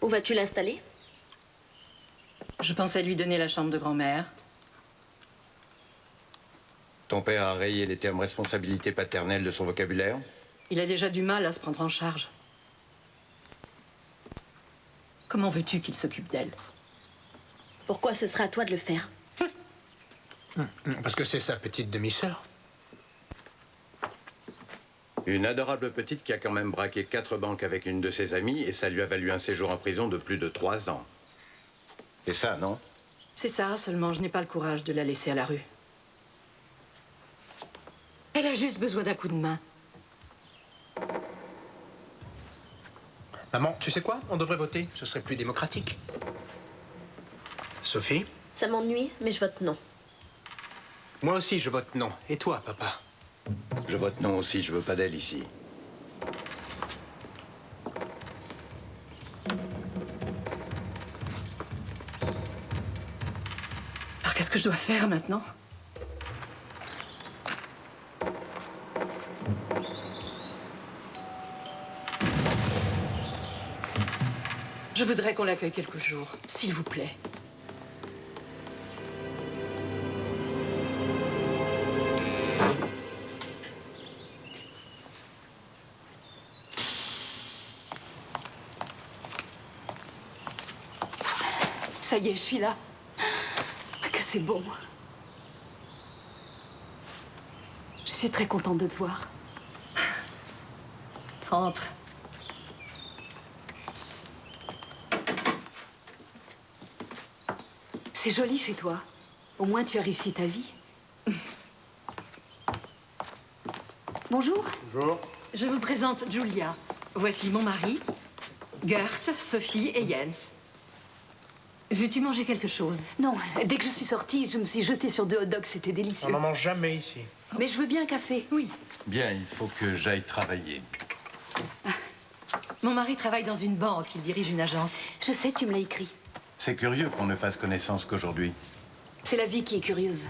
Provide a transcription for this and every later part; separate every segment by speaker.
Speaker 1: Où vas-tu l'installer?
Speaker 2: Je pensais lui donner la chambre de grand-mère.
Speaker 3: Ton père a rayé les termes responsabilité paternelle de son vocabulaire?
Speaker 2: Il a déjà du mal à se prendre en charge. Comment veux-tu qu'il s'occupe d'elle?
Speaker 1: Pourquoi ce sera à toi de le faire?
Speaker 4: Parce que c'est sa petite demi-sœur.
Speaker 3: Une adorable petite qui a quand même braqué 4 banques avec une de ses amies et ça lui a valu un séjour en prison de plus de 3 ans. C'est ça, non?
Speaker 2: C'est ça, seulement je n'ai pas le courage de la laisser à la rue. Elle a juste besoin d'un coup de main.
Speaker 4: Maman, tu sais quoi? On devrait voter. Ce serait plus démocratique. Sophie?
Speaker 1: Ça m'ennuie, mais je vote non.
Speaker 4: Moi aussi, je vote non. Et toi, papa?
Speaker 3: Je vote non aussi, je veux pas d'elle ici.
Speaker 2: Alors qu'est-ce que je dois faire maintenant? Je voudrais qu'on l'accueille quelques jours, s'il vous plaît. Ça y est, je suis là. Que c'est bon. Je suis très contente de te voir. Entre. C'est joli chez toi. Au moins, tu as réussi ta vie. Bonjour.
Speaker 4: Bonjour.
Speaker 2: Je vous présente Julia. Voici mon mari, Gert, Sophie et Jens. Veux-tu manger quelque chose?
Speaker 5: Non, dès que je suis sortie, je me suis jetée sur 2 hot dogs, c'était délicieux.
Speaker 4: On n'en mange jamais ici.
Speaker 5: Mais je veux bien un café.
Speaker 2: Oui.
Speaker 3: Bien, il faut que j'aille travailler.
Speaker 2: Mon mari travaille dans une banque, il dirige une agence.
Speaker 5: Je sais, tu me l'as écrit.
Speaker 3: C'est curieux qu'on ne fasse connaissance qu'aujourd'hui.
Speaker 5: C'est la vie qui est curieuse.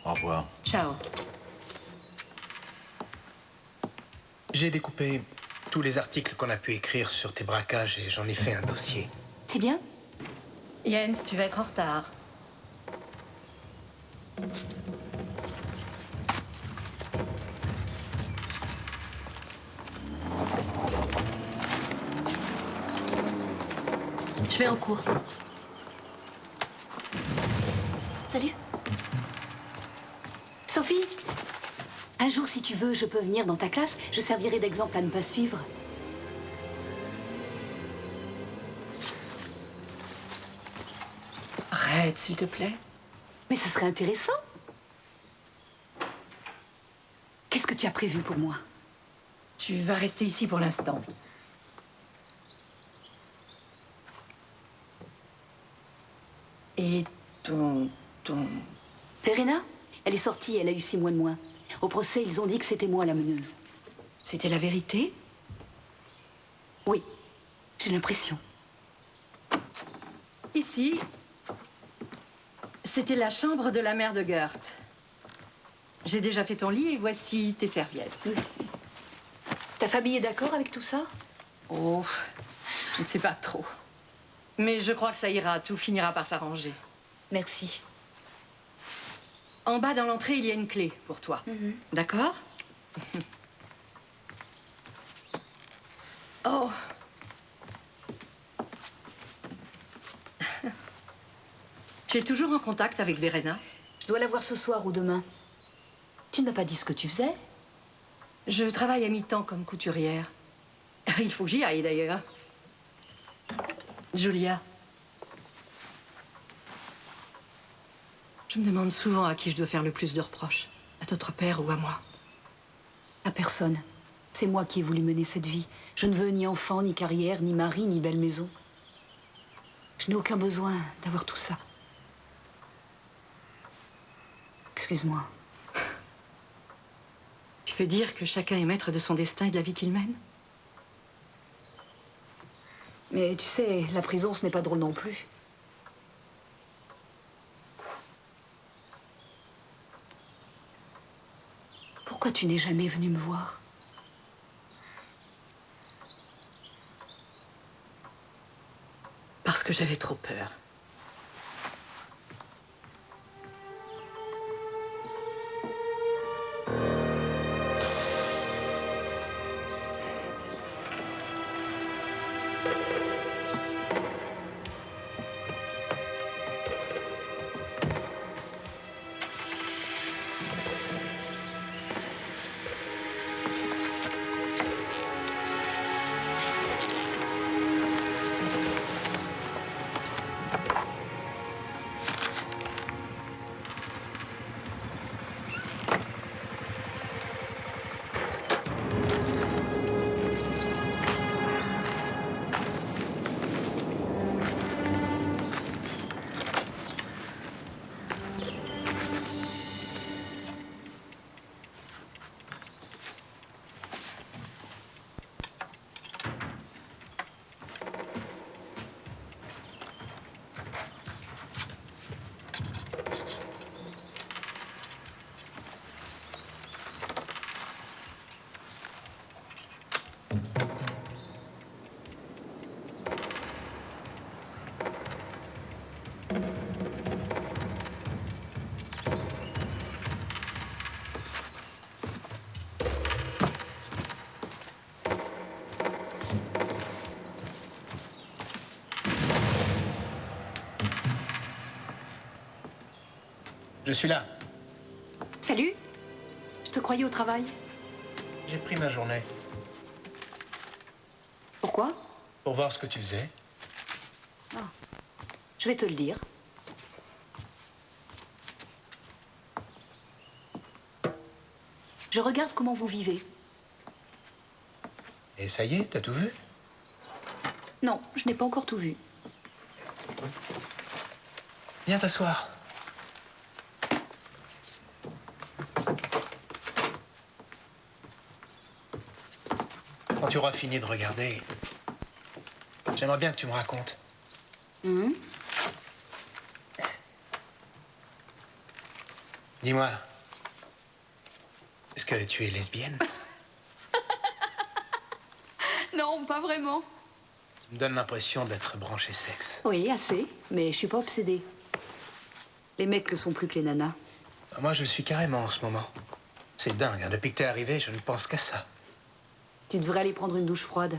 Speaker 3: Au revoir.
Speaker 2: Ciao.
Speaker 4: J'ai découpé tous les articles qu'on a pu écrire sur tes braquages et j'en ai fait un dossier.
Speaker 5: C'est bien?
Speaker 2: Jens, tu vas être en retard.
Speaker 1: Je vais en cours. Salut.
Speaker 5: Sophie, un jour, si tu veux, je peux venir dans ta classe. Je servirai d'exemple à ne pas suivre.
Speaker 2: Arrête, s'il te plaît.
Speaker 5: Mais ce serait intéressant. Qu'est-ce que tu as prévu pour moi?
Speaker 2: Tu vas rester ici pour l'instant. Et ton...
Speaker 5: Verena, elle est sortie, elle a eu 6 mois de moins. Au procès, ils ont dit que c'était moi la meneuse.
Speaker 2: C'était la vérité?
Speaker 5: Oui, j'ai l'impression.
Speaker 2: Ici, c'était la chambre de la mère de Gert. J'ai déjà fait ton lit et voici tes serviettes.
Speaker 5: Ta famille est d'accord avec tout ça?
Speaker 2: Oh, je ne sais pas trop. Mais je crois que ça ira, tout finira par s'arranger.
Speaker 5: Merci.
Speaker 2: En bas dans l'entrée, il y a une clé pour toi. D'accord? Oh. Tu es toujours en contact avec Verena?
Speaker 5: Je dois la voir ce soir ou demain. Tu ne m'as pas dit ce que tu faisais?
Speaker 2: Je travaille à mi-temps comme couturière. Il faut que j'y aille d'ailleurs. Julia. Je me demande souvent à qui je dois faire le plus de reproches. À notre père ou à moi.
Speaker 5: À personne. C'est moi qui ai voulu mener cette vie. Je ne veux ni enfant, ni carrière, ni mari, ni belle maison. Je n'ai aucun besoin d'avoir tout ça. Excuse-moi.
Speaker 2: Tu veux dire que chacun est maître de son destin et de la vie qu'il mène?
Speaker 5: Mais tu sais, la prison, ce n'est pas drôle non plus. Pourquoi tu n'es jamais venu me voir?
Speaker 2: que j'avais trop peur.
Speaker 4: Je suis là.
Speaker 5: Salut. Je te croyais au travail.
Speaker 4: J'ai pris ma journée
Speaker 5: Pourquoi?
Speaker 4: pour voir ce que tu faisais.
Speaker 5: Je vais te le dire. Je regarde comment vous vivez.
Speaker 4: Et ça y est, t'as tout vu?
Speaker 5: Non, je n'ai pas encore tout vu.
Speaker 4: Viens t'asseoir. Quand tu auras fini de regarder, j'aimerais bien que tu me racontes. Dis-moi, est-ce que tu es lesbienne?
Speaker 5: Non, pas vraiment.
Speaker 4: Tu me donnes l'impression d'être branché sexe.
Speaker 5: Oui, assez, mais je suis pas obsédée. Les mecs le sont plus que les nanas.
Speaker 4: Moi, je suis carrément en ce moment. C'est dingue, hein. Depuis que t'es arrivé, je ne pense qu'à ça.
Speaker 5: Tu devrais aller prendre une douche froide.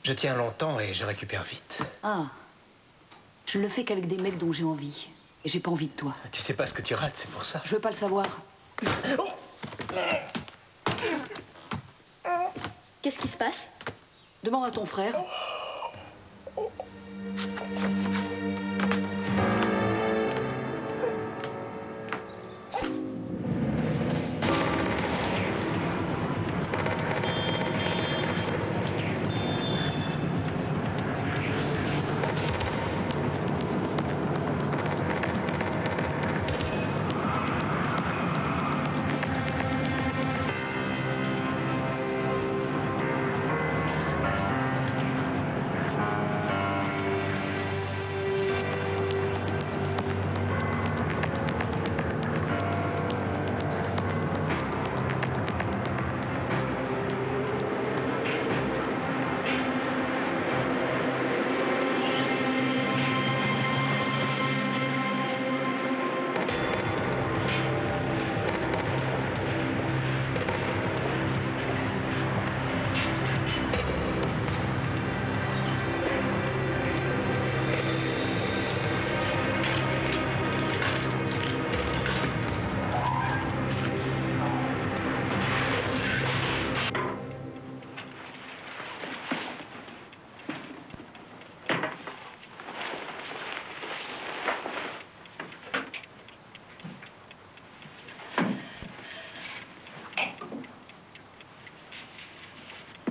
Speaker 4: Je tiens longtemps et je récupère vite.
Speaker 5: Ah. Je le fais qu'avec des mecs dont j'ai envie. Et j'ai pas envie de toi.
Speaker 4: Tu sais pas ce que tu rates, c'est pour ça.
Speaker 5: Je veux pas le savoir.
Speaker 1: Qu'est-ce qui se passe?
Speaker 5: Demande à ton frère.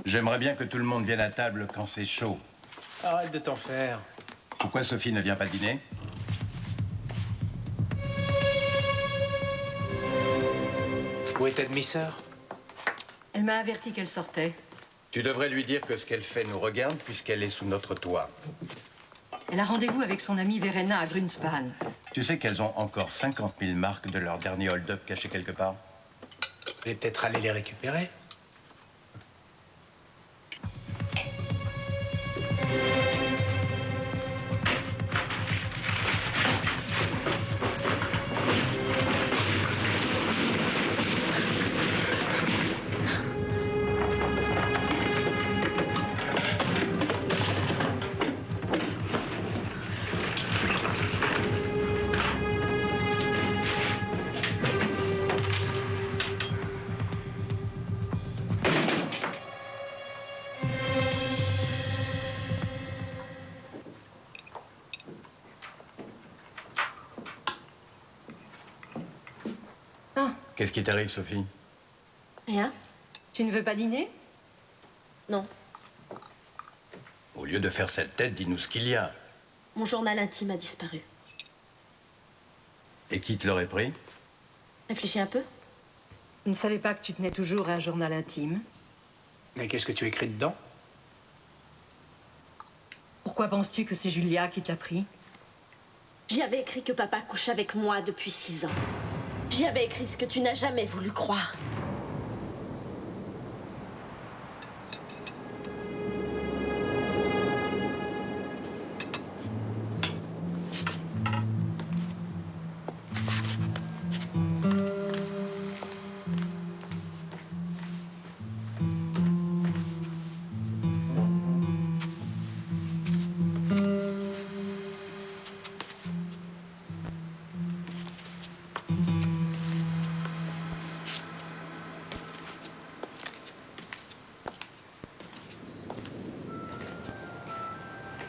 Speaker 3: J'aimerais bien que tout le monde vienne à table quand c'est chaud.
Speaker 4: Arrête de t'en faire.
Speaker 3: Pourquoi Sophie ne vient pas dîner?
Speaker 4: Où est ta demi-sœur?
Speaker 2: Elle m'a averti qu'elle sortait.
Speaker 3: Tu devrais lui dire que ce qu'elle fait nous regarde puisqu'elle est sous notre toit.
Speaker 2: Elle a rendez-vous avec son amie Verena à Grunspan.
Speaker 3: Tu sais qu'elles ont encore 50 000 marques de leur dernier hold-up cachés quelque part?
Speaker 4: Je vais peut-être aller les récupérer.
Speaker 3: Qu'est-ce qui t'arrive, Sophie?
Speaker 1: Rien?
Speaker 2: Tu ne veux pas dîner?
Speaker 1: Non.
Speaker 3: Au lieu de faire cette tête, dis-nous ce qu'il y a.
Speaker 1: Mon journal intime a disparu.
Speaker 3: Et qui te l'aurait pris?
Speaker 1: Réfléchis un peu.
Speaker 2: Je ne savais pas que tu tenais toujours un journal intime.
Speaker 4: Mais qu'est-ce que tu écris dedans?
Speaker 2: Pourquoi penses-tu que c'est Julia qui te l'a pris?
Speaker 1: J'y avais écrit que papa couche avec moi depuis 6 ans. J'y avais écrit ce que tu n'as jamais voulu croire.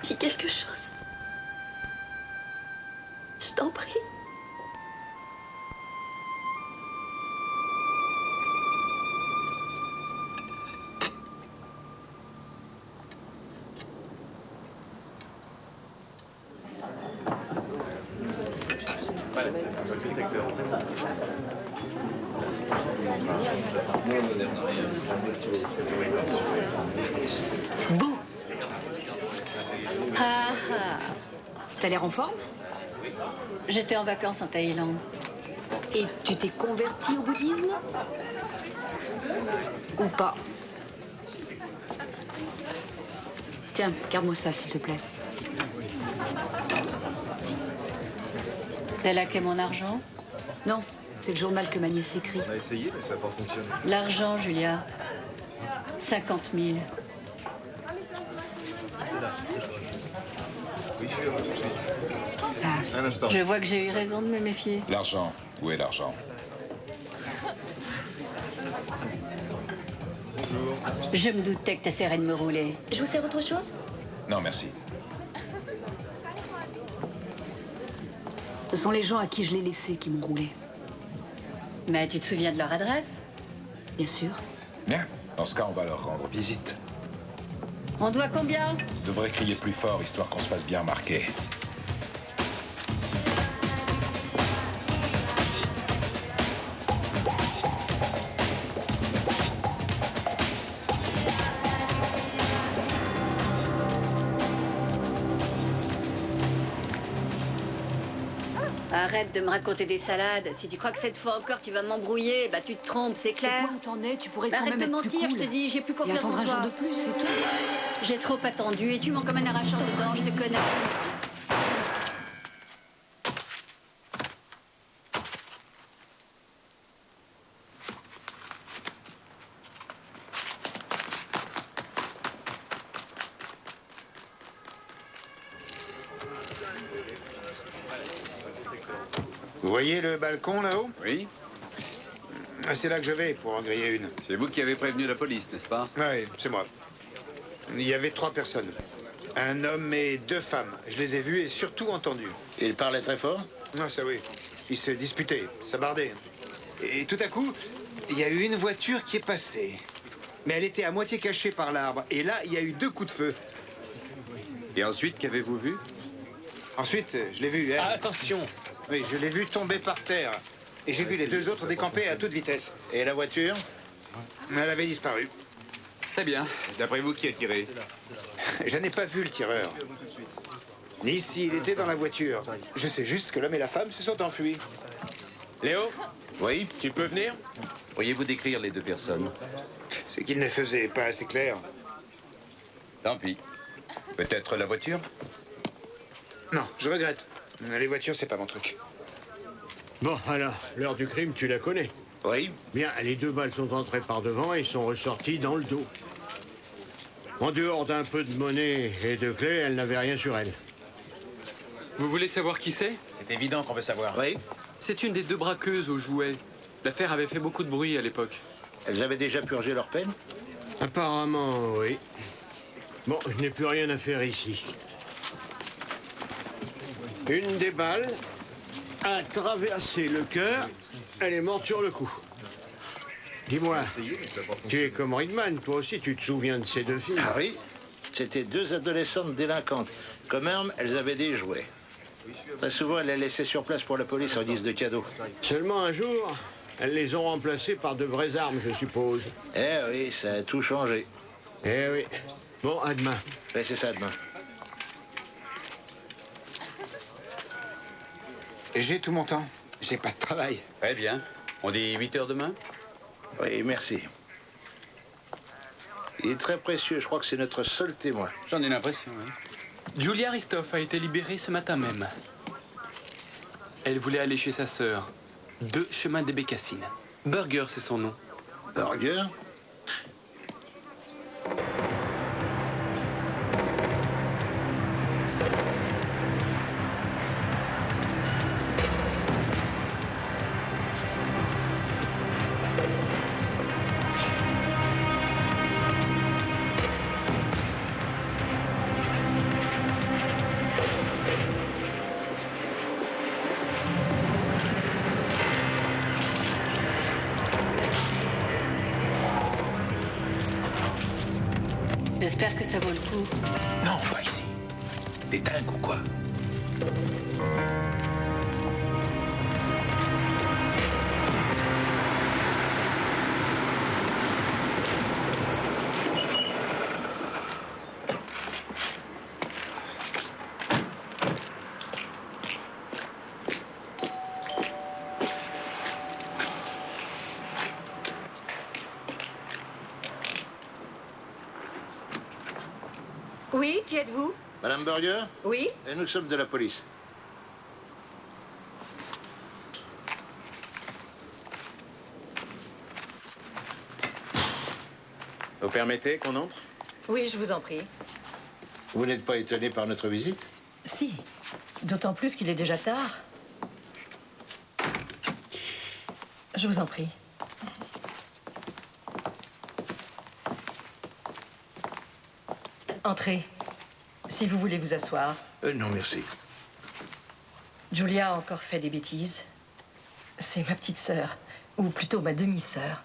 Speaker 1: Dis quelque chose. Je t'en prie.
Speaker 5: Bouh! Ah ah! T'as l'air en forme?
Speaker 6: J'étais en vacances en Thaïlande.
Speaker 5: Et tu t'es converti au bouddhisme? Ou pas? Tiens, garde-moi ça, s'il te plaît.
Speaker 6: T'as laqué mon argent?
Speaker 5: Non, c'est le journal que ma nièce écrit.
Speaker 7: On a essayé, mais ça n'a pas fonctionné.
Speaker 6: L'argent, Julia. 50 000.
Speaker 7: Oui, je suis heureux tout de suite.
Speaker 5: Ah,
Speaker 7: Un instant.
Speaker 6: Je vois que j'ai eu raison de me méfier.
Speaker 8: L'argent. Où est l'argent?
Speaker 6: Je me doutais que t'essaierais de me rouler.
Speaker 1: Je vous sers autre chose?
Speaker 8: Non, merci.
Speaker 5: ce sont les gens à qui je l'ai laissé qui m'ont roulé.
Speaker 6: Mais tu te souviens de leur adresse?
Speaker 5: Bien sûr.
Speaker 8: Bien. Dans ce cas, on va leur rendre visite.
Speaker 6: On doit combien?
Speaker 8: On devrait crier plus fort, histoire qu'on se fasse bien remarquer.
Speaker 6: Arrête de me raconter des salades. Si tu crois que cette fois encore tu vas m'embrouiller, bah tu te trompes, c'est clair.
Speaker 5: Pourquoi où t'en es? Tu pourrais
Speaker 6: Bah,
Speaker 5: quand
Speaker 6: arrête
Speaker 5: même
Speaker 6: de
Speaker 5: être plus
Speaker 6: mentir,
Speaker 5: cool.
Speaker 6: je te dis, j'ai plus
Speaker 5: Et
Speaker 6: confiance
Speaker 5: attendre
Speaker 6: en
Speaker 5: un jour
Speaker 6: toi.
Speaker 5: de plus, c'est tout.
Speaker 6: J'ai trop attendu et tu mens comme un arracheur de dents, je te connais.
Speaker 9: Vous voyez le balcon là-haut?
Speaker 10: Oui,
Speaker 9: Ah, c'est là que je vais pour en griller une.
Speaker 10: c'est vous qui avez prévenu la police, n'est-ce pas?
Speaker 9: Oui, c'est moi. Il y avait 3 personnes. Un homme et 2 femmes. Je les ai vus et surtout entendus.
Speaker 7: Il parlait très fort?
Speaker 9: Non, ça oui. Ils se disputaient, s'abardaient. Et tout à coup, il y a eu une voiture qui est passée. Mais elle était à moitié cachée par l'arbre. Et là, il y a eu 2 coups de feu.
Speaker 10: Et ensuite, qu'avez-vous vu?
Speaker 9: Ensuite, je l'ai vue, elle.
Speaker 7: Attention!
Speaker 9: Oui, je l'ai vue tomber par terre. Et j'ai vu les 2 autres décamper à toute vitesse.
Speaker 7: Et la voiture?
Speaker 9: Elle avait disparu.
Speaker 10: Très bien. D'après vous, qui a tiré?
Speaker 9: Je n'ai pas vu le tireur. Ni s'il était dans la voiture. Je sais juste que l'homme et la femme se sont enfuis.
Speaker 7: Léo? Oui, tu peux venir?
Speaker 10: Pourriez-vous décrire les 2 personnes?
Speaker 9: C'est qu'il ne faisait pas assez clair.
Speaker 8: Tant pis. Peut-être la voiture?
Speaker 9: Non, je regrette. Les voitures, c'est pas mon truc.
Speaker 11: Bon, alors, l'heure du crime, tu la connais.
Speaker 9: Oui?
Speaker 11: Bien, les 2 balles sont entrées par devant et sont ressorties dans le dos. En dehors d'un peu de monnaie et de clés, elle n'avait rien sur elle.
Speaker 12: Vous voulez savoir qui c'est?
Speaker 7: C'est évident qu'on veut savoir.
Speaker 9: Oui?
Speaker 12: C'est une des 2 braqueuses aux jouets. L'affaire avait fait beaucoup de bruit à l'époque.
Speaker 7: Elles avaient déjà purgé leur peine?
Speaker 11: Apparemment, oui. Bon, je n'ai plus rien à faire ici. Une des balles a traversé le cœur elle est morte sur le coup. Dis-moi, tu es comme Ridman, toi aussi, tu te souviens de ces deux filles?
Speaker 7: Ah oui, c'était deux adolescentes délinquantes. Comme armes, elles avaient des jouets. Très souvent, elles les laissaient sur place pour la police en guise de cadeau.
Speaker 11: Seulement un jour, elles les ont remplacées par de vraies armes, je suppose.
Speaker 7: Eh oui, ça a tout changé.
Speaker 11: Eh oui. Bon, à demain.
Speaker 7: Ouais, c'est ça, à demain.
Speaker 9: J'ai tout mon temps. J'ai pas de travail.
Speaker 10: Très bien. On dit 8 heures demain?
Speaker 7: Oui, merci. Il est très précieux, je crois que c'est notre seul témoin.
Speaker 10: J'en ai l'impression, oui.
Speaker 12: Julia Ristov a été libérée ce matin même. Elle voulait aller chez sa sœur. 2 chemin des Bécassines. Burger, c'est son nom.
Speaker 7: Burger?
Speaker 6: J'espère que ça vaut le coup.
Speaker 13: Non, pas ici. T'es dingue ou quoi?
Speaker 2: Oui, qui êtes-vous?
Speaker 7: Madame Burger?
Speaker 2: Oui?
Speaker 7: Et nous sommes de la police.
Speaker 3: Vous permettez qu'on entre?
Speaker 2: Oui, je vous en prie.
Speaker 7: Vous n'êtes pas étonné par notre visite?
Speaker 2: Si. D'autant plus qu'il est déjà tard. Je vous en prie. Entrez, si vous voulez vous asseoir.
Speaker 7: Non, merci.
Speaker 2: Julia a encore fait des bêtises. C'est ma petite sœur, ou plutôt ma demi-sœur.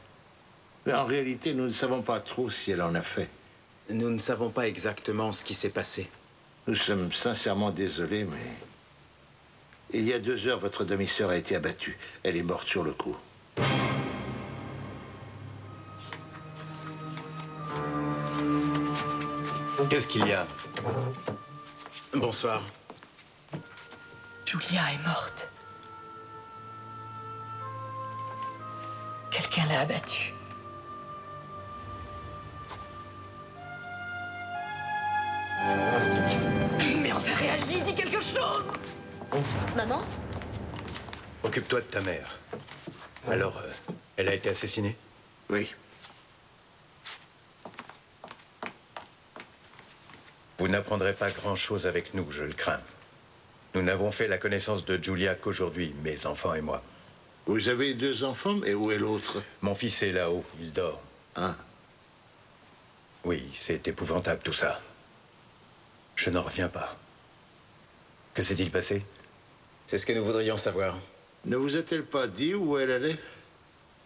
Speaker 7: Mais en réalité, nous ne savons pas trop si elle en a fait.
Speaker 14: Nous ne savons pas exactement ce qui s'est passé.
Speaker 7: Nous sommes sincèrement désolés, mais... Il y a 2 heures, votre demi-sœur a été abattue. Elle est morte sur le coup.
Speaker 3: Qu'est-ce qu'il y a?
Speaker 14: Bonsoir.
Speaker 2: Julia est morte. Quelqu'un l'a abattue. Mais enfin, réagis, dis quelque chose!
Speaker 1: Maman?
Speaker 3: Occupe-toi de ta mère. Alors, elle a été assassinée?
Speaker 7: Oui.
Speaker 3: Vous n'apprendrez pas grand-chose avec nous, je le crains. Nous n'avons fait la connaissance de Julia qu'aujourd'hui, mes enfants et moi.
Speaker 7: Vous avez 2 enfants, et où est l'autre?
Speaker 3: Mon fils est là-haut, il dort.
Speaker 7: Ah.
Speaker 3: Oui, c'est épouvantable tout ça. Je n'en reviens pas. Que s'est-il passé?
Speaker 14: C'est ce que nous voudrions savoir.
Speaker 7: Ne vous a-t-elle pas dit où elle allait?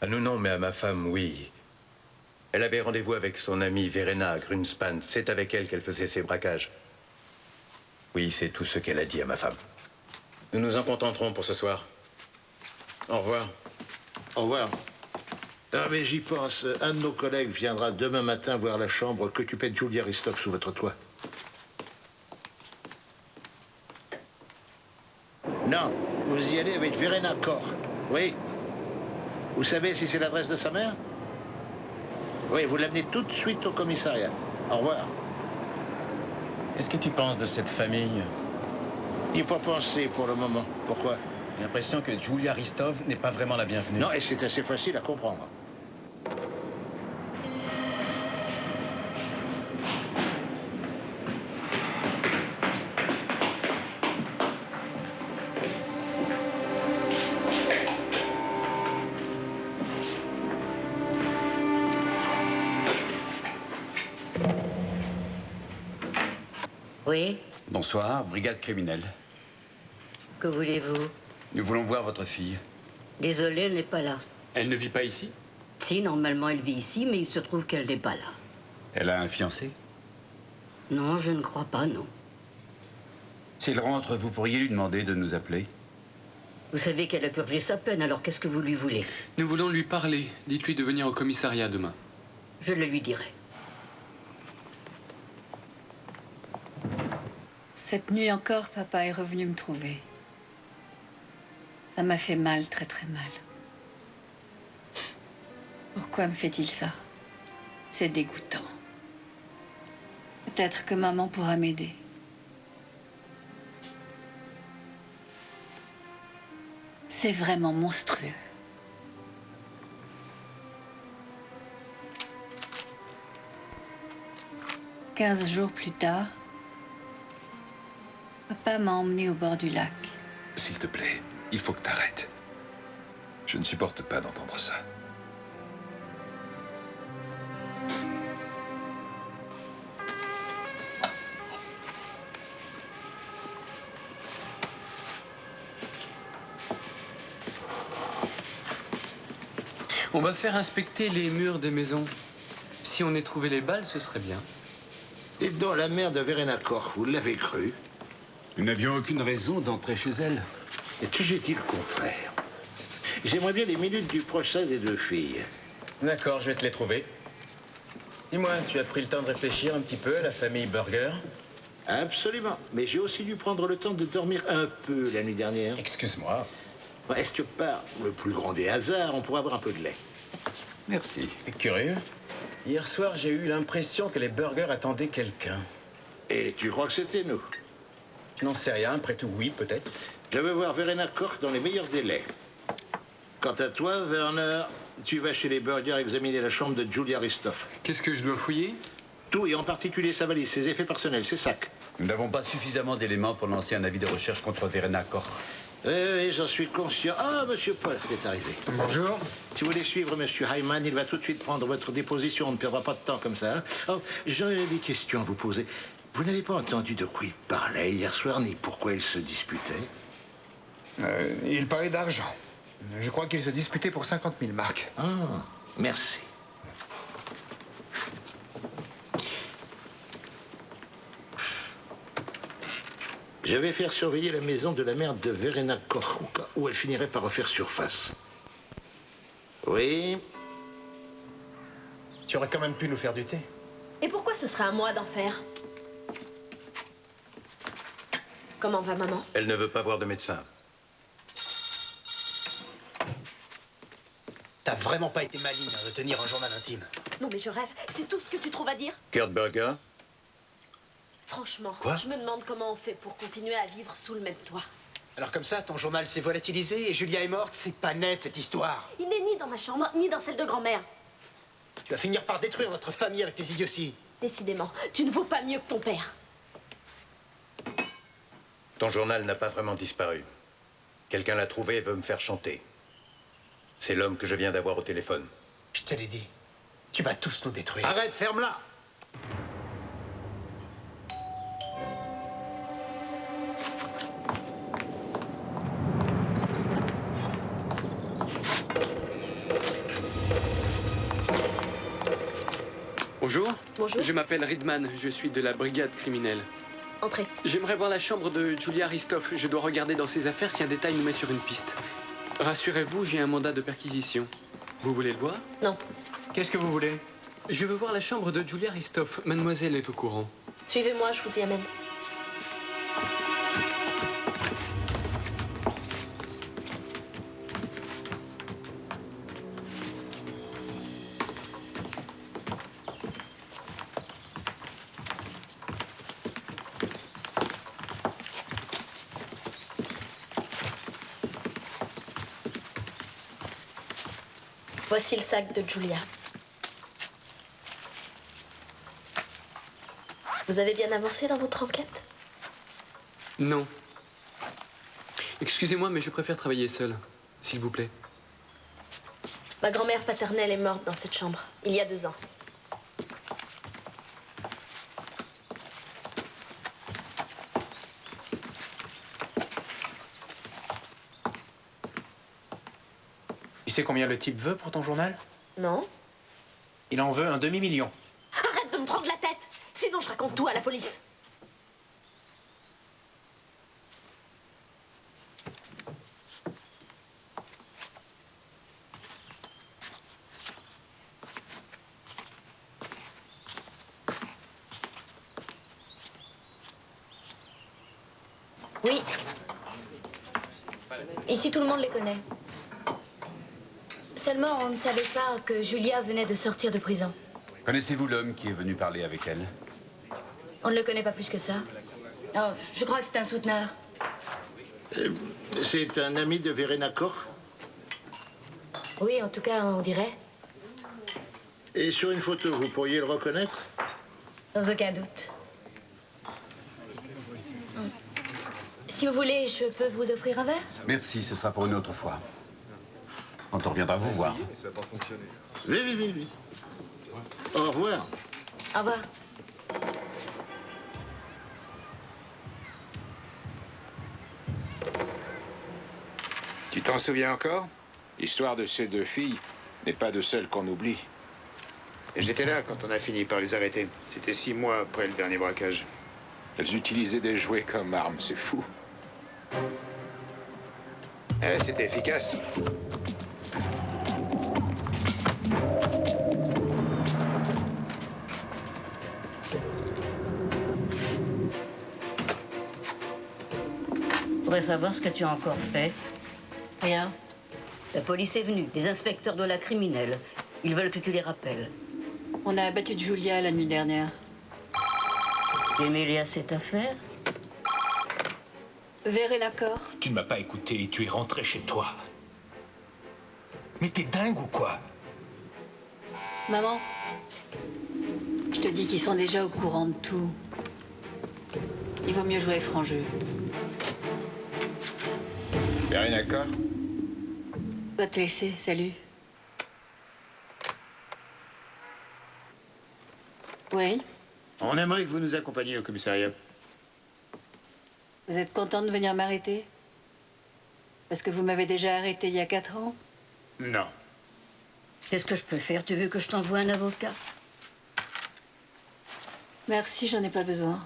Speaker 3: À nous non, mais à ma femme, oui. Elle avait rendez-vous avec son amie Verena à Grunspan. C'est avec elle qu'elle faisait ses braquages. Oui, c'est tout ce qu'elle a dit à ma femme.
Speaker 14: Nous nous en contenterons pour ce soir. Au revoir.
Speaker 7: Au revoir. Ah, mais j'y pense. Un de nos collègues viendra demain matin voir la chambre qu'occupait Julia Ristov sous votre toit. Non, vous y allez avec Verena Kor. Oui. Vous savez si c'est l'adresse de sa mère? Oui, vous l'amenez tout de suite au commissariat. Au revoir.
Speaker 14: Qu'est-ce que tu penses de cette famille?
Speaker 7: N'y pas pensé pour le moment. Pourquoi?
Speaker 14: J'ai l'impression que Julia Ristov n'est pas vraiment la bienvenue.
Speaker 7: Non, et c'est assez facile à comprendre.
Speaker 6: Oui?
Speaker 10: Bonsoir, brigade criminelle.
Speaker 6: Que voulez-vous?
Speaker 10: Nous voulons voir votre fille.
Speaker 6: Désolée, elle n'est pas là.
Speaker 12: Elle ne vit pas ici?
Speaker 6: Si, normalement, elle vit ici, mais il se trouve qu'elle n'est pas là.
Speaker 10: Elle a un fiancé?
Speaker 6: Non, je ne crois pas, non.
Speaker 10: S'il rentre, vous pourriez lui demander de nous appeler?
Speaker 6: Vous savez qu'elle a purgé sa peine, alors qu'est-ce que vous lui voulez?
Speaker 12: Nous voulons lui parler. Dites-lui de venir au commissariat demain.
Speaker 6: Je le lui dirai.
Speaker 15: Cette nuit encore, papa est revenu me trouver. Ça m'a fait mal, très très mal. Pourquoi me fait-il ça? C'est dégoûtant. Peut-être que maman pourra m'aider. C'est vraiment monstrueux. « 15 jours plus tard, papa m'a emmené au bord du lac.
Speaker 8: S'il te plaît, il faut que t'arrêtes. Je ne supporte pas d'entendre ça.
Speaker 12: On va faire inspecter les murs des maisons. Si on ait trouvé les balles, ce serait bien.
Speaker 7: Et dans la mère de Verena Koch, vous l'avez cru?
Speaker 10: Nous n'avions aucune raison d'entrer chez elle.
Speaker 7: Est-ce que j'ai dit le contraire? J'aimerais bien les minutes du procès des deux filles.
Speaker 14: D'accord, je vais te les trouver. Dis-moi, tu as pris le temps de réfléchir un petit peu à la famille Burger?
Speaker 7: Absolument. Mais j'ai aussi dû prendre le temps de dormir un peu la nuit dernière.
Speaker 14: Excuse-moi.
Speaker 7: Est-ce que par le plus grand des hasards, on pourrait avoir un peu de lait?
Speaker 14: Merci. C'est curieux. Hier soir, j'ai eu l'impression que les Burger attendaient quelqu'un.
Speaker 7: Et tu crois que c'était nous?
Speaker 14: Je n'en sais rien, après tout, oui, peut-être.
Speaker 7: Je veux voir Verena Koch dans les meilleurs délais. Quant à toi, Werner, tu vas chez les Burger examiner la chambre de Julia Ristoff.
Speaker 12: Qu'est-ce que je dois fouiller?
Speaker 7: Tout, et en particulier sa valise, ses effets personnels, ses sacs.
Speaker 10: Nous n'avons pas suffisamment d'éléments pour lancer un avis de recherche contre Verena Koch.
Speaker 7: Oui, j'en suis conscient. Ah, monsieur Paul est arrivé.
Speaker 11: Bonjour.
Speaker 7: Si vous voulez suivre monsieur Hyman, il va tout de suite prendre votre déposition. On ne perdra pas de temps comme ça. Hein. Oh, j'ai des questions à vous poser. Vous n'avez pas entendu de quoi il parlait hier soir, ni pourquoi il se disputait?
Speaker 4: Il parlait d'argent. Je crois qu'il se disputait pour 50 000 marks.
Speaker 7: Ah, merci. Je vais faire surveiller la maison de la mère de Verena Koch, au cas où elle finirait par refaire surface. Oui.
Speaker 4: Tu aurais quand même pu nous faire du thé.
Speaker 1: Et pourquoi ce serait à moi d'en faire? Comment va maman?
Speaker 3: Elle ne veut pas voir de médecin.
Speaker 4: T'as vraiment pas été maligne de tenir un journal intime.
Speaker 1: Non mais je rêve, c'est tout ce que tu trouves à dire?
Speaker 3: Kurt Burger?
Speaker 1: Franchement,
Speaker 3: Quoi?
Speaker 1: je me demande comment on fait pour continuer à vivre sous le même toit.
Speaker 4: Alors comme ça, ton journal s'est volatilisé et Julia est morte, c'est pas net cette histoire.
Speaker 1: Il n'est ni dans ma chambre, ni dans celle de grand-mère.
Speaker 4: Tu vas finir par détruire notre famille avec tes idioties.
Speaker 1: Décidément, tu ne vaux pas mieux que ton père.
Speaker 3: Ton journal n'a pas vraiment disparu. Quelqu'un l'a trouvé et veut me faire chanter. C'est l'homme que je viens d'avoir au téléphone.
Speaker 4: Je te l'ai dit. Tu vas tous nous détruire.
Speaker 7: Arrête, ferme-la!
Speaker 12: Bonjour.
Speaker 1: Bonjour.
Speaker 12: Je m'appelle Ridman, je suis de la brigade criminelle.
Speaker 1: Entrez.
Speaker 12: J'aimerais voir la chambre de Julia Ristoff. Je dois regarder dans ses affaires si un détail nous met sur une piste. Rassurez-vous, j'ai un mandat de perquisition. Vous voulez le voir?
Speaker 1: Non.
Speaker 4: Qu'est-ce que vous voulez?
Speaker 12: Je veux voir la chambre de Julia Ristoff. Mademoiselle est au courant.
Speaker 1: Suivez-moi, je vous y amène. Voici le sac de Julia. Vous avez bien avancé dans votre enquête?
Speaker 12: Non. Excusez-moi, mais je préfère travailler seul, s'il vous plaît.
Speaker 1: Ma grand-mère paternelle est morte dans cette chambre, il y a 2 ans.
Speaker 4: sais combien le type veut pour ton journal?
Speaker 1: Non.
Speaker 4: Il en veut un demi-million.
Speaker 1: Arrête de me prendre la tête, sinon je raconte tout à la police.
Speaker 16: Oui. Ici, tout le monde les connaît. Seulement, on ne savait pas que Julia venait de sortir de prison.
Speaker 10: Connaissez-vous l'homme qui est venu parler avec elle?
Speaker 16: On ne le connaît pas plus que ça. Oh, je crois que c'est un souteneur.
Speaker 7: C'est un ami de Verena Koch?
Speaker 16: Oui, en tout cas, on dirait.
Speaker 7: Et sur une photo, vous pourriez le reconnaître?
Speaker 16: Sans aucun doute. Si vous voulez, je peux vous offrir un verre?
Speaker 10: Merci, ce sera pour une autre fois. Quand on reviendra vous voir.
Speaker 7: Oui. Au revoir.
Speaker 16: Au revoir.
Speaker 9: Tu t'en souviens encore? L'histoire de ces deux filles n'est pas de celles qu'on oublie. Et j'étais là quand on a fini par les arrêter. C'était 6 mois après le dernier braquage. Elles utilisaient des jouets comme armes, c'est fou. C'était efficace.
Speaker 6: Je voudrais savoir ce que tu as encore fait. Rien. La police est venue, les inspecteurs de la criminelle. Ils veulent que tu les rappelles.
Speaker 15: On a abattu Julia la nuit dernière.
Speaker 6: Emilia, cette affaire?
Speaker 15: Verena Koch.
Speaker 13: Tu ne m'as pas écouté et tu es rentré chez toi. Mais t'es dingue ou quoi?
Speaker 15: Maman, je te dis qu'ils sont déjà au courant de tout. Il vaut mieux jouer franc jeu.
Speaker 9: Verena Koch?
Speaker 15: Va te laisser, salut. Oui?
Speaker 9: On aimerait que vous nous accompagniez au commissariat.
Speaker 15: Vous êtes content de venir m'arrêter? Parce que vous m'avez déjà arrêté il y a 4 ans?
Speaker 9: Non.
Speaker 6: Qu'est-ce que je peux faire? Tu veux que je t'envoie un avocat?
Speaker 15: Merci, j'en ai pas besoin.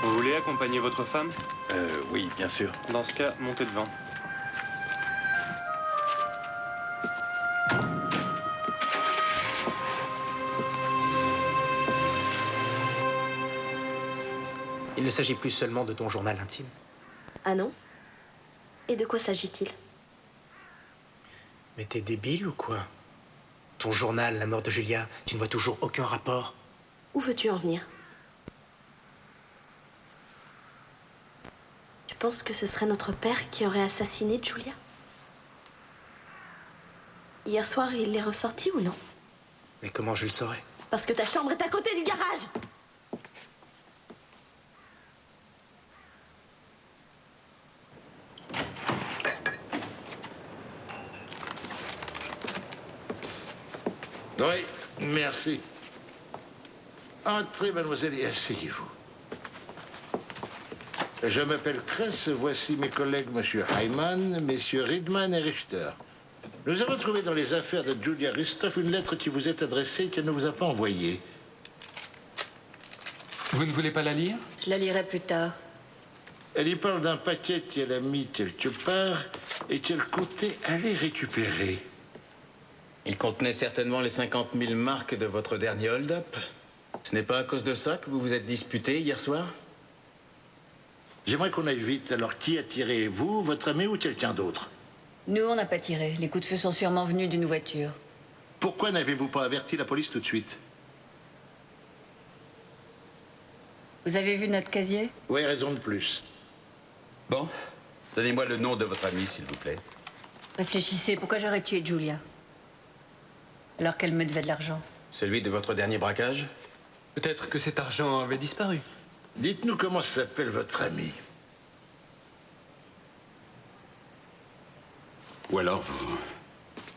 Speaker 12: Vous voulez accompagner votre femme?
Speaker 3: Oui, bien sûr.
Speaker 12: Dans ce cas, montez devant.
Speaker 4: Il ne s'agit plus seulement de ton journal intime.
Speaker 1: Ah non? Et de quoi s'agit-il?
Speaker 4: Mais t'es débile ou quoi? Ton journal, la mort de Julia, tu ne vois toujours aucun rapport?
Speaker 1: Où veux-tu en venir? Tu penses que ce serait notre père qui aurait assassiné Julia? Hier soir, il est ressorti ou non?
Speaker 4: Mais comment je le saurais?
Speaker 1: Parce que ta chambre est à côté du garage!
Speaker 7: Oui, merci. Entrez, mademoiselle, et asseyez-vous. Je m'appelle Kress, voici mes collègues, monsieur Hyman, messieurs Riedman et Richter. Nous avons trouvé dans les affaires de Julia Ristoff une lettre qui vous est adressée et qu'elle ne vous a pas envoyée.
Speaker 12: Vous ne voulez pas la lire?
Speaker 16: Je la lirai plus tard.
Speaker 7: Elle y parle d'un paquet qu'elle a mis quelque part et qu'elle comptait aller récupérer.
Speaker 14: Il contenait certainement les 50 000 marques de votre dernier hold-up. Ce n'est pas à cause de ça que vous vous êtes disputé hier soir?
Speaker 7: J'aimerais qu'on aille vite. Alors, qui a tiré? Vous, votre ami ou quelqu'un d'autre?
Speaker 15: Nous, on n'a pas tiré. Les coups de feu sont sûrement venus d'une voiture.
Speaker 7: Pourquoi n'avez-vous pas averti la police tout de suite?
Speaker 15: Vous avez vu notre casier?
Speaker 7: Oui, raison de plus.
Speaker 10: Bon, Donnez-moi le nom de votre amie, s'il vous plaît.
Speaker 15: Réfléchissez, pourquoi j'aurais tué Julia? Alors qu'elle me devait de l'argent.
Speaker 14: Celui de votre dernier braquage?
Speaker 12: Peut-être que cet argent avait disparu.
Speaker 7: Dites-nous comment s'appelle votre ami.
Speaker 10: Ou alors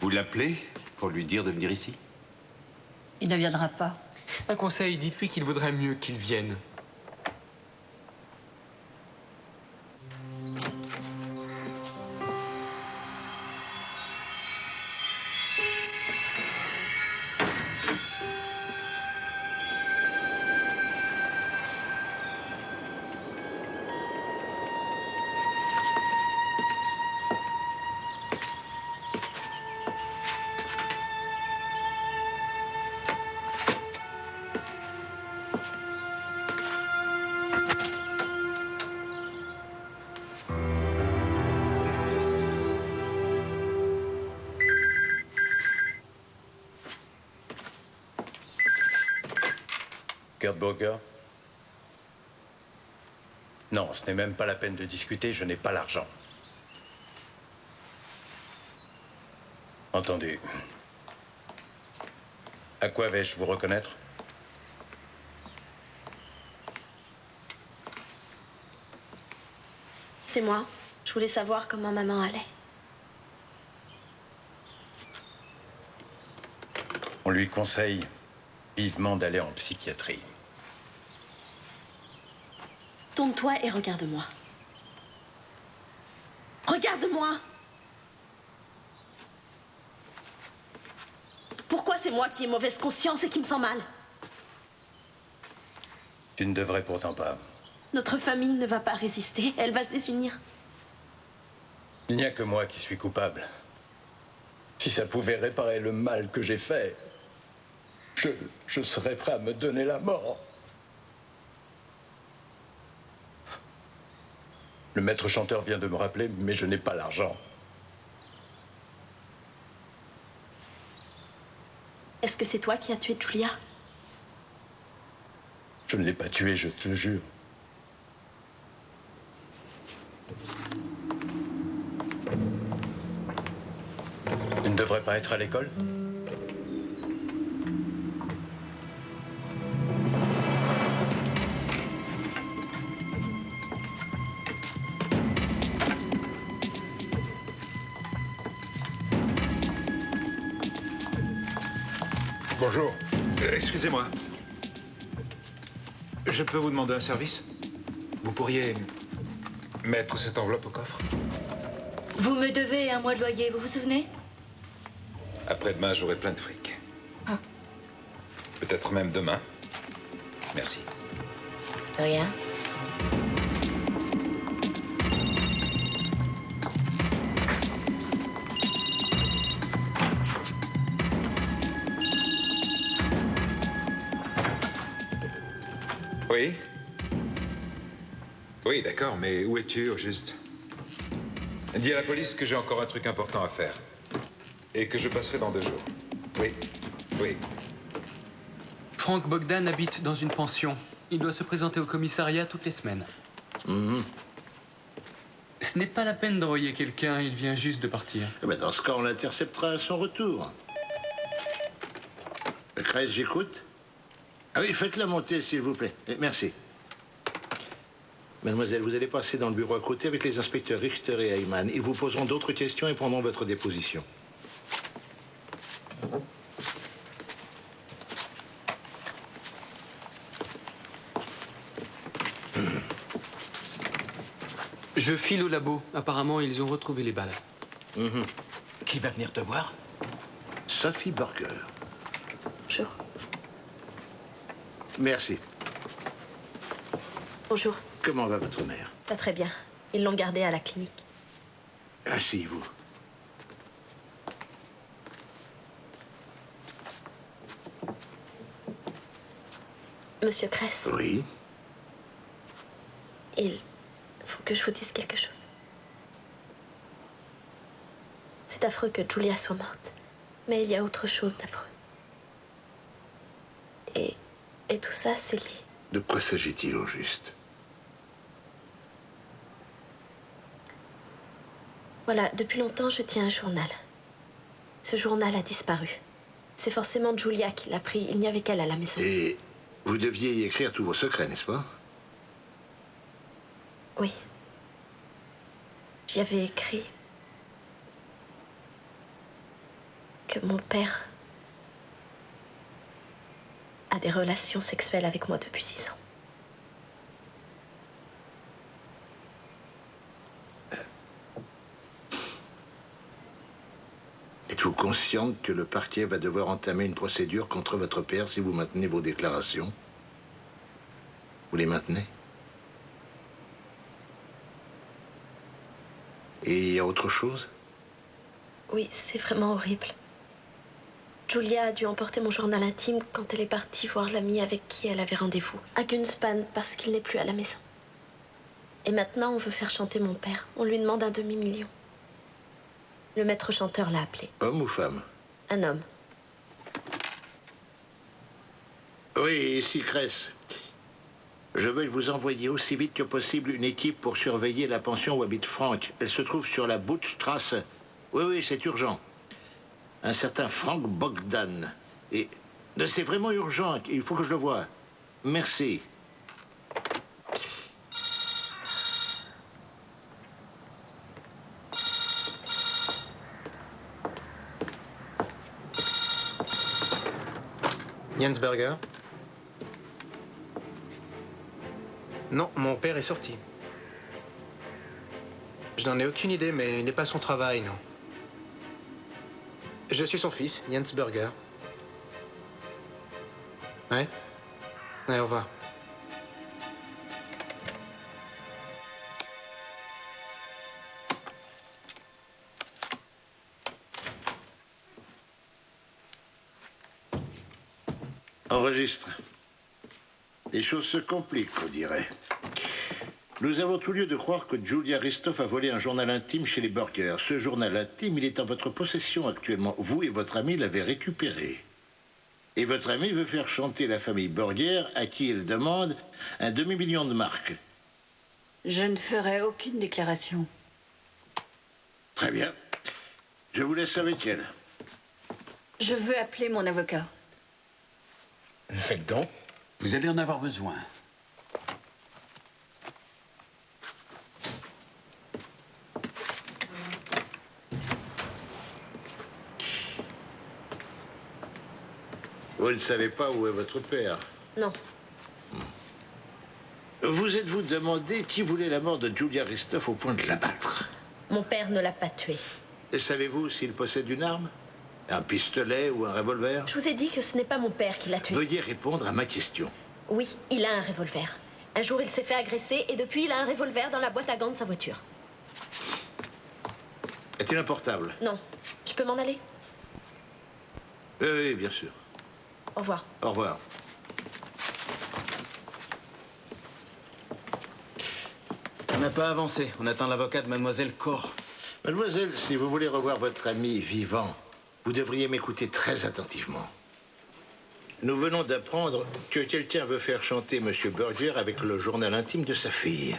Speaker 10: vous l'appelez pour lui dire de venir ici?
Speaker 15: Il ne viendra pas.
Speaker 12: Un conseil, dites-lui qu'il vaudrait mieux qu'il vienne.
Speaker 3: Gerd Burger? Non, ce n'est même pas la peine de discuter, je n'ai pas l'argent. Entendu. À quoi vais-je vous reconnaître?
Speaker 1: C'est moi. Je voulais savoir comment maman allait.
Speaker 3: On lui conseille vivement d'aller en psychiatrie.
Speaker 1: Tourne-toi et regarde-moi. Regarde-moi! Pourquoi c'est moi qui ai mauvaise conscience et qui me sens mal?
Speaker 3: Tu ne devrais pourtant pas.
Speaker 1: Notre famille ne va pas résister, elle va se désunir.
Speaker 3: Il n'y a que moi qui suis coupable. Si ça pouvait réparer le mal que j'ai fait, je serais prêt à me donner la mort. Le maître chanteur vient de me rappeler, mais je n'ai pas l'argent.
Speaker 1: Est-ce que c'est toi qui as tué Julia?
Speaker 3: Je ne l'ai pas tué, je te le jure. Tu ne devrais pas être à l'école?
Speaker 9: Bonjour. Excusez-moi. Je peux vous demander un service? Vous pourriez mettre cette enveloppe au coffre?
Speaker 16: Vous me devez un mois de loyer, vous vous souvenez?
Speaker 8: Après-demain, j'aurai plein de fric.
Speaker 16: Ah.
Speaker 8: Peut-être même demain. Merci.
Speaker 16: Rien.
Speaker 8: Oui? Oui, d'accord, mais où es-tu, au juste? Dis à la police que j'ai encore un truc important à faire. Et que je passerai dans 2 jours. Oui, oui.
Speaker 12: Frank Bogdan habite dans une pension. Il doit se présenter au commissariat toutes les semaines. Ce n'est pas la peine d'envoyer quelqu'un, il vient juste de partir.
Speaker 7: Eh ben, dans ce cas, on l'interceptera à son retour. Crèce, j'écoute. Ah oui, faites-la monter, s'il vous plaît. Merci. Mademoiselle, vous allez passer dans le bureau à côté avec les inspecteurs Richter et Heyman. Ils vous poseront d'autres questions et prendront votre déposition.
Speaker 12: Je file au labo. Apparemment, ils ont retrouvé les balles.
Speaker 13: Qui va venir te voir?
Speaker 7: Sophie Burger.
Speaker 1: Bonjour.
Speaker 7: Merci.
Speaker 1: Bonjour.
Speaker 7: Comment va votre mère?
Speaker 1: Pas très bien. Ils l'ont gardée à la clinique.
Speaker 7: Asseyez-vous.
Speaker 1: Monsieur Kress.
Speaker 7: Oui.
Speaker 1: Il faut que je vous dise quelque chose. C'est affreux que Julia soit morte. Mais il y a autre chose d'affreux. Et tout ça, c'est lié.
Speaker 7: De quoi s'agit-il au juste?
Speaker 1: Voilà, depuis longtemps, je tiens un journal. Ce journal a disparu. C'est forcément Julia qui l'a pris. Il n'y avait qu'elle à la maison.
Speaker 7: Et vous deviez y écrire tous vos secrets, n'est-ce pas?
Speaker 1: Oui. J'y avais écrit que mon père a des relations sexuelles avec moi depuis 6 ans.
Speaker 7: Êtes-vous consciente que le parquet va devoir entamer une procédure contre votre père si vous maintenez vos déclarations? Vous les maintenez? Et il y a autre chose?
Speaker 1: Oui, c'est vraiment horrible. Julia a dû emporter mon journal intime quand elle est partie voir l'ami avec qui elle avait rendez-vous à Gunspan parce qu'il n'est plus à la maison. Et maintenant, on veut faire chanter mon père. On lui demande un demi-million. Le maître chanteur l'a appelé.
Speaker 7: Homme ou femme?
Speaker 1: Un homme.
Speaker 7: Oui, ici Cress. Je veux vous envoyer aussi vite que possible une équipe pour surveiller la pension où habite Frank. Elle se trouve sur la Butchstrasse. Oui, c'est urgent. Un certain Frank Bogdan. Et c'est vraiment urgent. Il faut que je le voie. Merci.
Speaker 4: Jens Berger? Non, mon père est sorti. Je n'en ai aucune idée, mais il n'est pas à son travail, non. Je suis son fils, Jens Berger. Ouais? Ouais, au revoir.
Speaker 7: Enregistre. Les choses se compliquent, on dirait. Nous avons tout lieu de croire que Julia Ristoff a volé un journal intime chez les Burger. Ce journal intime, il est en votre possession actuellement. Vous et votre ami l'avez récupéré. Et votre ami veut faire chanter la famille Burger, à qui il demande un demi-million de marques.
Speaker 15: Je ne ferai aucune déclaration.
Speaker 7: Très bien. Je vous laisse avec elle.
Speaker 15: Je veux appeler mon avocat.
Speaker 10: Faites donc. Vous allez en avoir besoin.
Speaker 7: Vous ne savez pas où est votre père?
Speaker 1: Non.
Speaker 7: Vous êtes-vous demandé qui voulait la mort de Julia Ristoff au point de l'abattre?
Speaker 1: Mon père ne l'a pas tué.
Speaker 7: Et savez-vous s'il possède une arme? Un pistolet ou un revolver?
Speaker 1: Je vous ai dit que ce n'est pas mon père qui l'a tué.
Speaker 7: Veuillez répondre à ma question.
Speaker 1: Oui, il a un revolver. Un jour, il s'est fait agresser et depuis, il a un revolver dans la boîte à gants de sa voiture.
Speaker 7: Est-il un portable?
Speaker 1: Non. Je peux m'en aller?
Speaker 7: Oui, bien sûr.
Speaker 1: Au revoir.
Speaker 7: Au revoir.
Speaker 14: On n'a pas avancé. On attend l'avocat de mademoiselle Corr.
Speaker 7: Mademoiselle, si vous voulez revoir votre ami vivant, vous devriez m'écouter très attentivement. Nous venons d'apprendre que quelqu'un veut faire chanter M. Burger avec le journal intime de sa fille.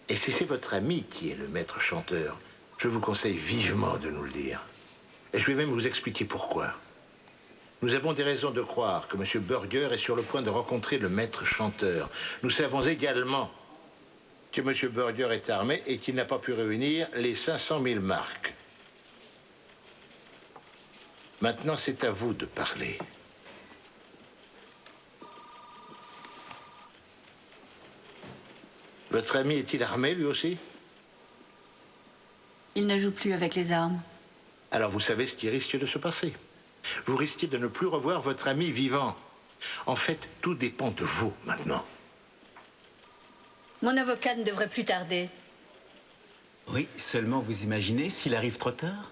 Speaker 7: Et si c'est votre ami qui est le maître chanteur, je vous conseille vivement de nous le dire. Et je vais même vous expliquer pourquoi. Nous avons des raisons de croire que M. Burger est sur le point de rencontrer le maître chanteur. Nous savons également que M. Burger est armé et qu'il n'a pas pu réunir les 500 000 marques. Maintenant, c'est à vous de parler. Votre ami est-il armé, lui aussi?
Speaker 15: Il ne joue plus avec les armes.
Speaker 7: Alors vous savez ce qui risque de se passer. Vous risquez de ne plus revoir votre ami vivant. En fait, tout dépend de vous, maintenant.
Speaker 15: Mon avocat ne devrait plus tarder.
Speaker 14: Oui, seulement vous imaginez s'il arrive trop tard?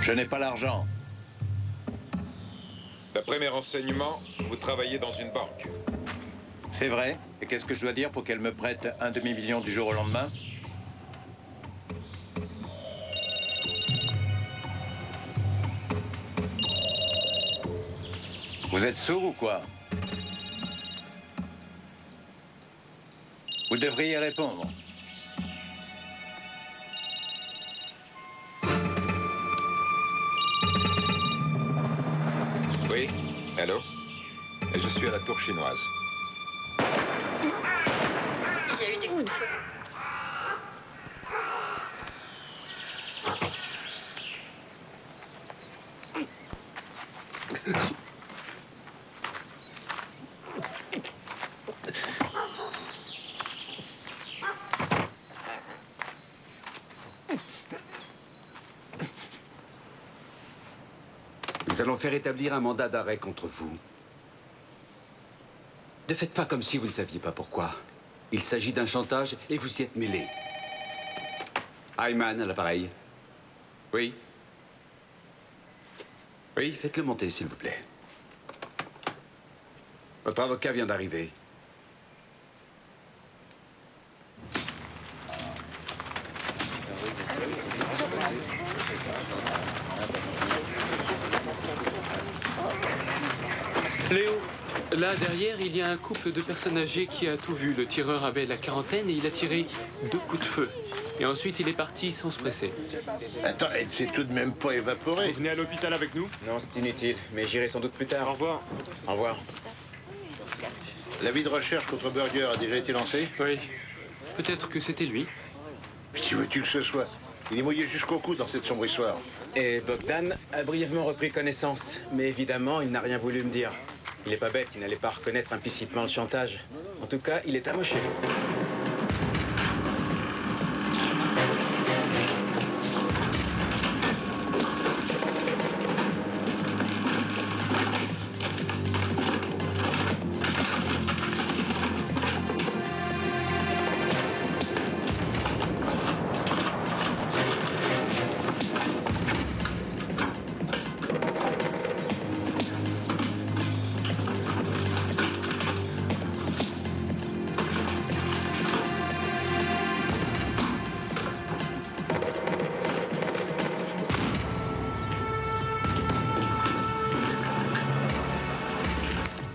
Speaker 3: Je n'ai pas l'argent.
Speaker 8: D'après mes renseignements, vous travaillez dans une banque.
Speaker 3: C'est vrai. Et qu'est-ce que je dois dire pour qu'elle me prête un demi-million du jour au lendemain? Vous êtes sourd ou quoi? Vous devriez répondre.
Speaker 8: Oui, allô? Et je suis à la tour chinoise.
Speaker 1: Il y a eu des coups de feu.
Speaker 10: Nous allons faire établir un mandat d'arrêt contre vous. Ne faites pas comme si vous ne saviez pas pourquoi. Il s'agit d'un chantage et vous y êtes mêlé. Ayman à l'appareil. Oui. Oui, faites-le monter, s'il vous plaît. Votre avocat vient d'arriver.
Speaker 12: Léo, là derrière, il y a un couple de personnes âgées qui a tout vu. Le tireur avait la quarantaine et il a tiré 2 coups de feu. Et ensuite, il est parti sans se presser.
Speaker 7: Attends, elle s'est tout de même pas évaporée.
Speaker 17: Vous venez à l'hôpital avec nous?
Speaker 14: Non, c'est inutile, mais j'irai sans doute plus tard.
Speaker 17: Au revoir.
Speaker 14: Au revoir.
Speaker 7: L'avis de recherche contre Burger a déjà été lancé?
Speaker 12: Oui. Peut-être que c'était lui.
Speaker 7: Mais qui veux-tu que ce soit? Il est mouillé jusqu'au cou dans cette sombre histoire.
Speaker 14: Et Bogdan a brièvement repris connaissance, mais évidemment, il n'a rien voulu me dire. Il est pas bête, il n'allait pas reconnaître implicitement le chantage. En tout cas, il est amoché.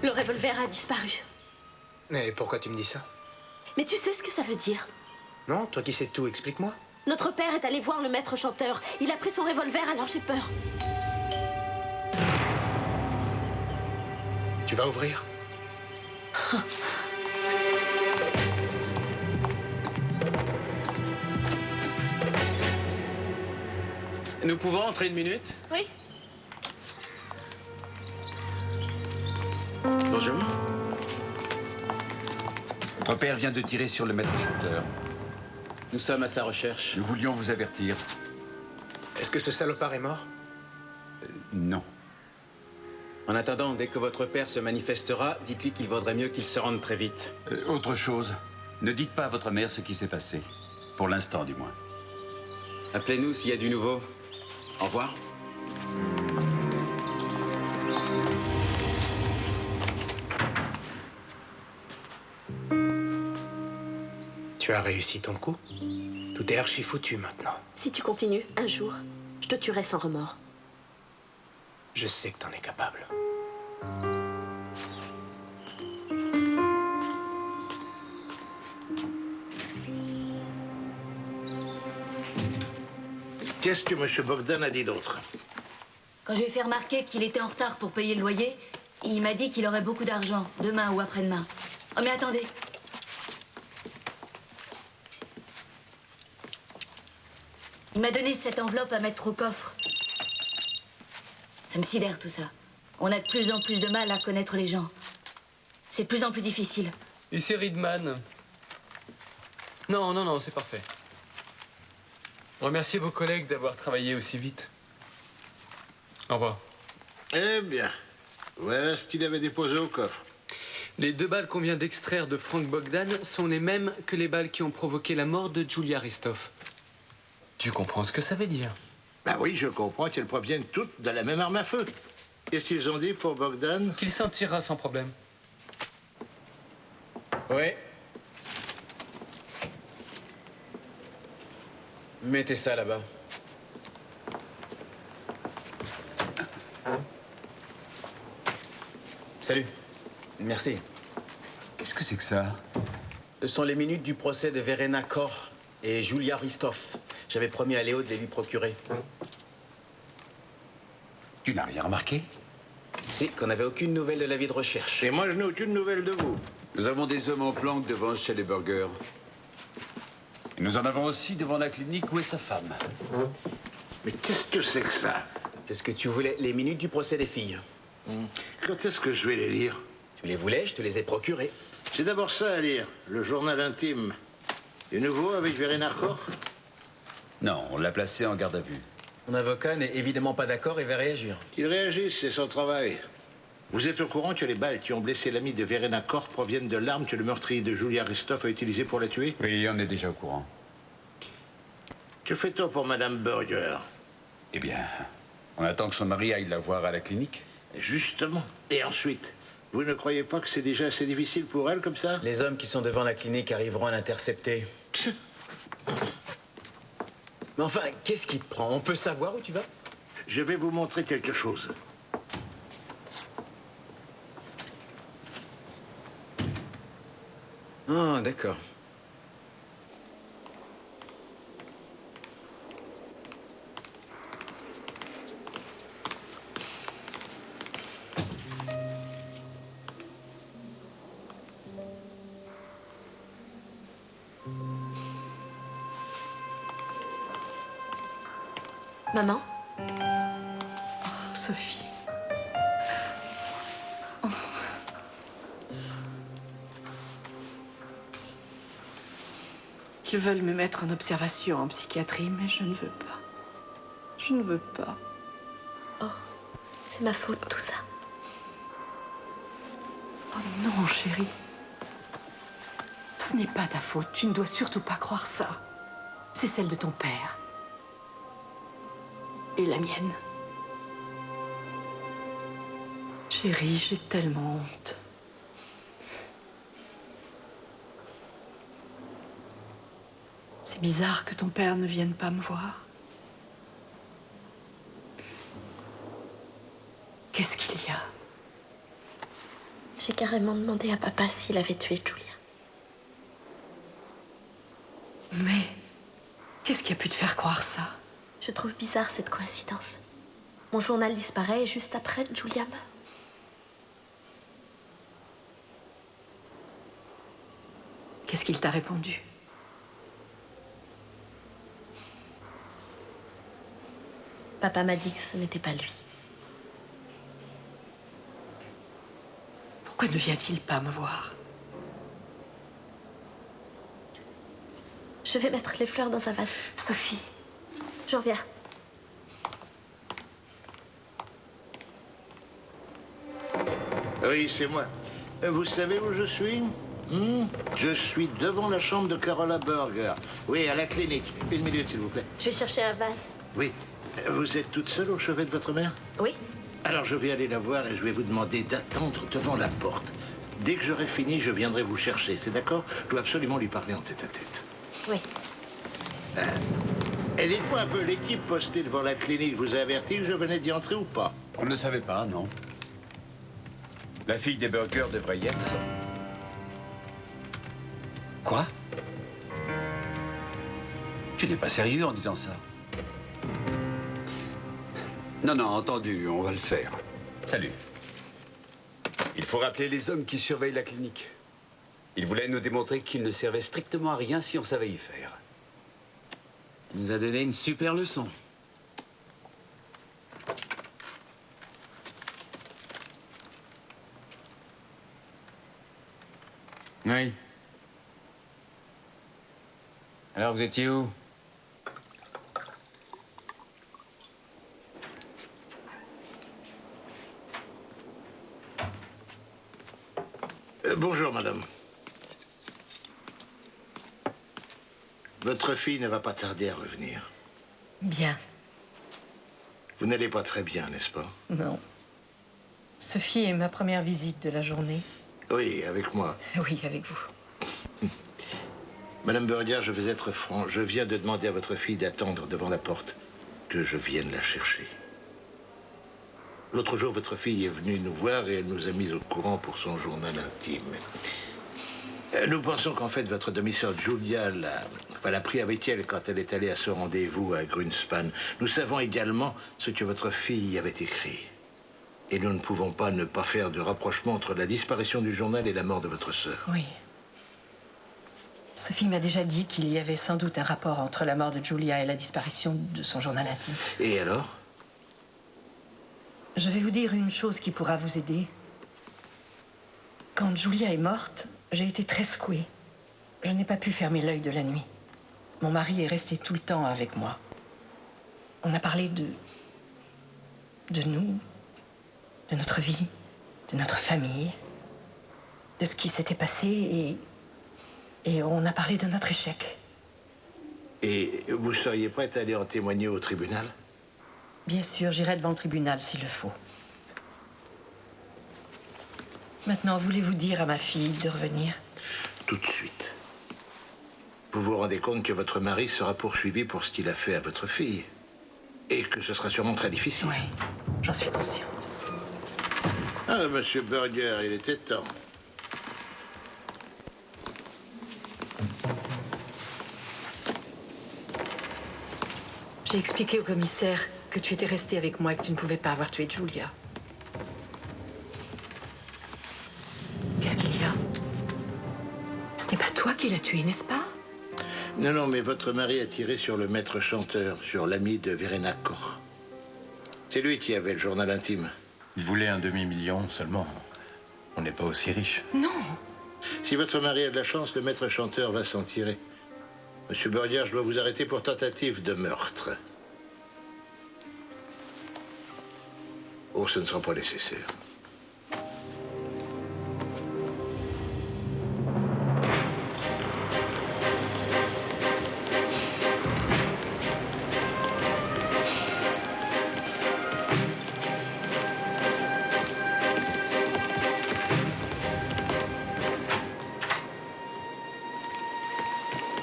Speaker 1: Le revolver a disparu.
Speaker 4: Mais pourquoi tu me dis ça?
Speaker 1: Mais tu sais ce que ça veut dire?
Speaker 4: Non, toi qui sais tout, explique-moi.
Speaker 1: Notre père est allé voir le maître chanteur. Il a pris son revolver, alors j'ai peur.
Speaker 4: Tu vas ouvrir?
Speaker 14: Nous pouvons entrer une minute?
Speaker 1: Oui.
Speaker 14: Bonjour.
Speaker 10: Votre père vient de tirer sur le maître chanteur.
Speaker 14: Nous sommes à sa recherche.
Speaker 10: Nous voulions vous avertir.
Speaker 4: Est-ce que ce salopard est mort?
Speaker 10: Non.
Speaker 14: En attendant, dès que votre père se manifestera, dites-lui qu'il vaudrait mieux qu'il se rende très vite.
Speaker 10: Autre chose, ne dites pas à votre mère ce qui s'est passé. Pour l'instant, du moins.
Speaker 14: Appelez-nous s'il y a du nouveau. Au revoir.
Speaker 4: Tu as réussi ton coup. Tout est archi foutu maintenant.
Speaker 1: Si tu continues, un jour, je te tuerai sans remords.
Speaker 4: Je sais que t'en es capable.
Speaker 7: Qu'est-ce que M. Bogdan a dit d'autre?
Speaker 16: Quand je lui ai fait remarquer qu'il était en retard pour payer le loyer, il m'a dit qu'il aurait beaucoup d'argent, demain ou après-demain. Oh, mais attendez. Il m'a donné cette enveloppe à mettre au coffre. Ça me sidère, tout ça. On a de plus en plus de mal à connaître les gens. C'est de plus en plus difficile.
Speaker 12: Ici Riedman. Non, c'est parfait. Remerciez vos collègues d'avoir travaillé aussi vite. Au revoir.
Speaker 7: Eh bien, voilà ce qu'il avait déposé au coffre.
Speaker 12: Les 2 balles qu'on vient d'extraire de Frank Bogdan sont les mêmes que les balles qui ont provoqué la mort de Julia Ristov. Tu comprends ce que ça veut dire?
Speaker 7: Bah oui, je comprends qu'elles proviennent toutes de la même arme à feu. Qu'est-ce qu'ils ont dit pour Bogdan?
Speaker 12: Qu'il s'en tirera sans problème.
Speaker 14: Oui. Mettez ça là-bas. Salut. Merci.
Speaker 10: Qu'est-ce que c'est que ça?
Speaker 14: Ce sont les minutes du procès de Verena Kor et Julia Ristov. J'avais promis à Léo de les lui procurer.
Speaker 10: Tu n'as rien remarqué?
Speaker 14: Si, qu'on n'avait aucune nouvelle de l'avis de recherche.
Speaker 7: Et moi, je n'ai aucune nouvelle de vous.
Speaker 10: Nous avons des hommes en planque devant Schelleberger. Et nous en avons aussi devant la clinique où est sa femme.
Speaker 7: Mais qu'est-ce que c'est que ça?
Speaker 14: C'est ce que tu voulais, les minutes du procès des filles.
Speaker 7: Quand est-ce que je vais les lire?
Speaker 14: Tu les voulais, je te les ai procurées.
Speaker 7: J'ai d'abord ça à lire, le journal intime. Du nouveau avec Verena Kor?
Speaker 10: Non, on l'a placé en garde à vue.
Speaker 14: Mon avocat n'est évidemment pas d'accord et va réagir.
Speaker 7: Qu'il réagisse, c'est son travail. Vous êtes au courant que les balles qui ont blessé l'ami de Verena Kor proviennent de l'arme que le meurtrier de Julia Ristov a utilisée pour la tuer?
Speaker 10: Oui, on est déjà au courant.
Speaker 7: Que fait-on pour Madame Burger?
Speaker 10: Eh bien, on attend que son mari aille la voir à la clinique.
Speaker 7: Justement. Et ensuite, vous ne croyez pas que c'est déjà assez difficile pour elle comme ça?
Speaker 14: Les hommes qui sont devant la clinique arriveront à l'intercepter. Mais enfin, qu'est-ce qui te prend? On peut savoir où tu vas?
Speaker 7: Je vais vous montrer quelque chose.
Speaker 14: Ah, d'accord.
Speaker 1: Maman?
Speaker 2: Oh, Sophie. Oh. Ils veulent me mettre en observation en psychiatrie, mais je ne veux pas. Je ne veux pas.
Speaker 1: Oh, c'est ma faute, tout ça.
Speaker 2: Oh non, chérie. Ce n'est pas ta faute. Tu ne dois surtout pas croire ça. C'est celle de ton père. Et la mienne. Chérie, j'ai tellement honte. C'est bizarre que ton père ne vienne pas me voir. Qu'est-ce qu'il y a?
Speaker 1: J'ai carrément demandé à papa s'il avait tué Julia.
Speaker 2: Mais qu'est-ce qui a pu te faire croire ça?
Speaker 1: Je trouve bizarre cette coïncidence. Mon journal disparaît et juste après, Julia meurt.
Speaker 2: Qu'est-ce qu'il t'a répondu?
Speaker 1: Papa m'a dit que ce n'était pas lui.
Speaker 2: Pourquoi ne vient-il pas me voir?
Speaker 1: Je vais mettre les fleurs dans un vase.
Speaker 2: Sophie.
Speaker 1: Je reviens.
Speaker 7: Oui, c'est moi. Vous savez où je suis? Je suis devant la chambre de Carola Burger. Oui, à la clinique. Une minute, s'il vous plaît.
Speaker 1: Je vais chercher un vase.
Speaker 7: Oui. Vous êtes toute seule au chevet de votre mère?
Speaker 1: Oui.
Speaker 7: Alors je vais aller la voir et je vais vous demander d'attendre devant la porte. Dès que j'aurai fini, je viendrai vous chercher. C'est d'accord? Je dois absolument lui parler en tête-à-tête.
Speaker 1: Oui.
Speaker 7: Et dites-moi un peu, l'équipe postée devant la clinique vous a averti que je venais d'y entrer ou pas?
Speaker 10: On ne savait pas, non. La fille des Burger devrait y être. Quoi? Tu n'es pas sérieux en disant ça? Non, non, entendu, on va le faire. Salut. Il faut rappeler les hommes qui surveillent la clinique. Ils voulaient nous démontrer qu'ils ne servaient strictement à rien si on savait y faire.
Speaker 14: Il nous a donné une super leçon. Oui. Alors, vous étiez où?
Speaker 7: Bonjour, madame. Votre fille ne va pas tarder à revenir.
Speaker 2: Bien.
Speaker 7: Vous n'allez pas très bien, n'est-ce pas?
Speaker 2: Non. Sophie est ma première visite de la journée.
Speaker 7: Oui, avec moi.
Speaker 2: Oui, avec vous.
Speaker 7: Madame Burger, je vais être franc. Je viens de demander à votre fille d'attendre devant la porte que je vienne la chercher. L'autre jour, votre fille est venue nous voir et elle nous a mis au courant pour son journal intime. Nous pensons qu'en fait, votre demi-sœur Julia l'a pris avec elle quand elle est allée à ce rendez-vous à Grunspan. Nous savons également ce que votre fille avait écrit. Et nous ne pouvons pas ne pas faire de rapprochement entre la disparition du journal et la mort de votre sœur.
Speaker 2: Oui. Sophie m'a déjà dit qu'il y avait sans doute un rapport entre la mort de Julia et la disparition de son journal intime.
Speaker 7: Et alors?
Speaker 2: Je vais vous dire une chose qui pourra vous aider. Quand Julia est morte, j'ai été très secouée. Je n'ai pas pu fermer l'œil de la nuit. Mon mari est resté tout le temps avec moi. On a parlé de nous, de notre vie, de notre famille, de ce qui s'était passé et on a parlé de notre échec.
Speaker 7: Et vous seriez prête à aller en témoigner au tribunal?
Speaker 2: Bien sûr, j'irai devant le tribunal s'il le faut. Maintenant, voulez-vous dire à ma fille de revenir?
Speaker 7: Tout de suite. Vous vous rendez compte que votre mari sera poursuivi pour ce qu'il a fait à votre fille? Et que ce sera sûrement très difficile.
Speaker 2: Oui, j'en suis consciente.
Speaker 7: Ah, monsieur Burger, il était temps.
Speaker 2: J'ai expliqué au commissaire que tu étais resté avec moi et que tu ne pouvais pas avoir tué Julia. Qu'est-ce qu'il y a? Ce n'est pas toi qui l'as tué, n'est-ce pas?
Speaker 7: Non, non, mais votre mari a tiré sur le maître chanteur, sur l'ami de Verena Koch. C'est lui qui avait le journal intime.
Speaker 3: Il voulait un demi-million seulement. On n'est pas aussi riche.
Speaker 2: Non.
Speaker 7: Si votre mari a de la chance, le maître chanteur va s'en tirer. Monsieur Burger, je dois vous arrêter pour tentative de meurtre. Oh, ce ne sera pas nécessaire.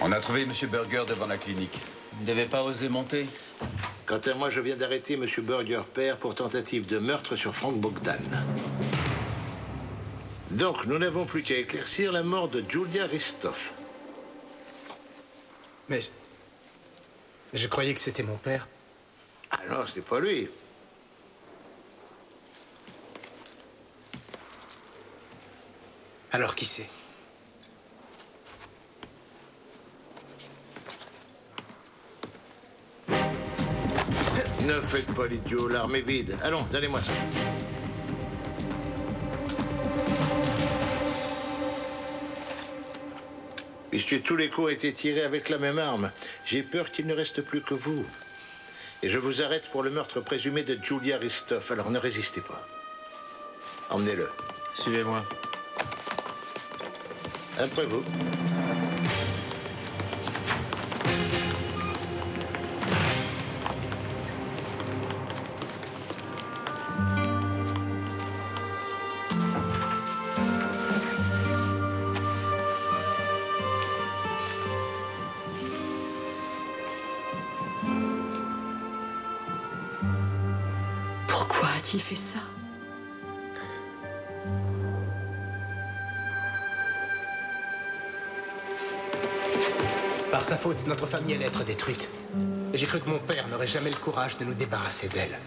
Speaker 10: On a trouvé M. Burger devant la clinique.
Speaker 14: Vous ne devez pas oser monter.
Speaker 7: Quant à moi, je viens d'arrêter M. Burger père pour tentative de meurtre sur Frank Bogdan. Donc, nous n'avons plus qu'à éclaircir la mort de Julia Ristoff.
Speaker 4: Mais je croyais que c'était mon père.
Speaker 7: Ah non, c'était pas lui.
Speaker 4: Alors qui c'est?
Speaker 7: Ne faites pas l'idiot, l'arme est vide. Allons, donnez-moi ça. Puisque tous les coups ont été tirés avec la même arme, j'ai peur qu'il ne reste plus que vous. Et je vous arrête pour le meurtre présumé de Julia Ristoff, alors ne résistez pas. Emmenez-le.
Speaker 14: Suivez-moi.
Speaker 7: Après vous.
Speaker 2: Pourquoi a-t-il fait ça?
Speaker 4: Par sa faute, notre famille allait être détruite. Et j'ai cru que mon père n'aurait jamais le courage de nous débarrasser d'elle.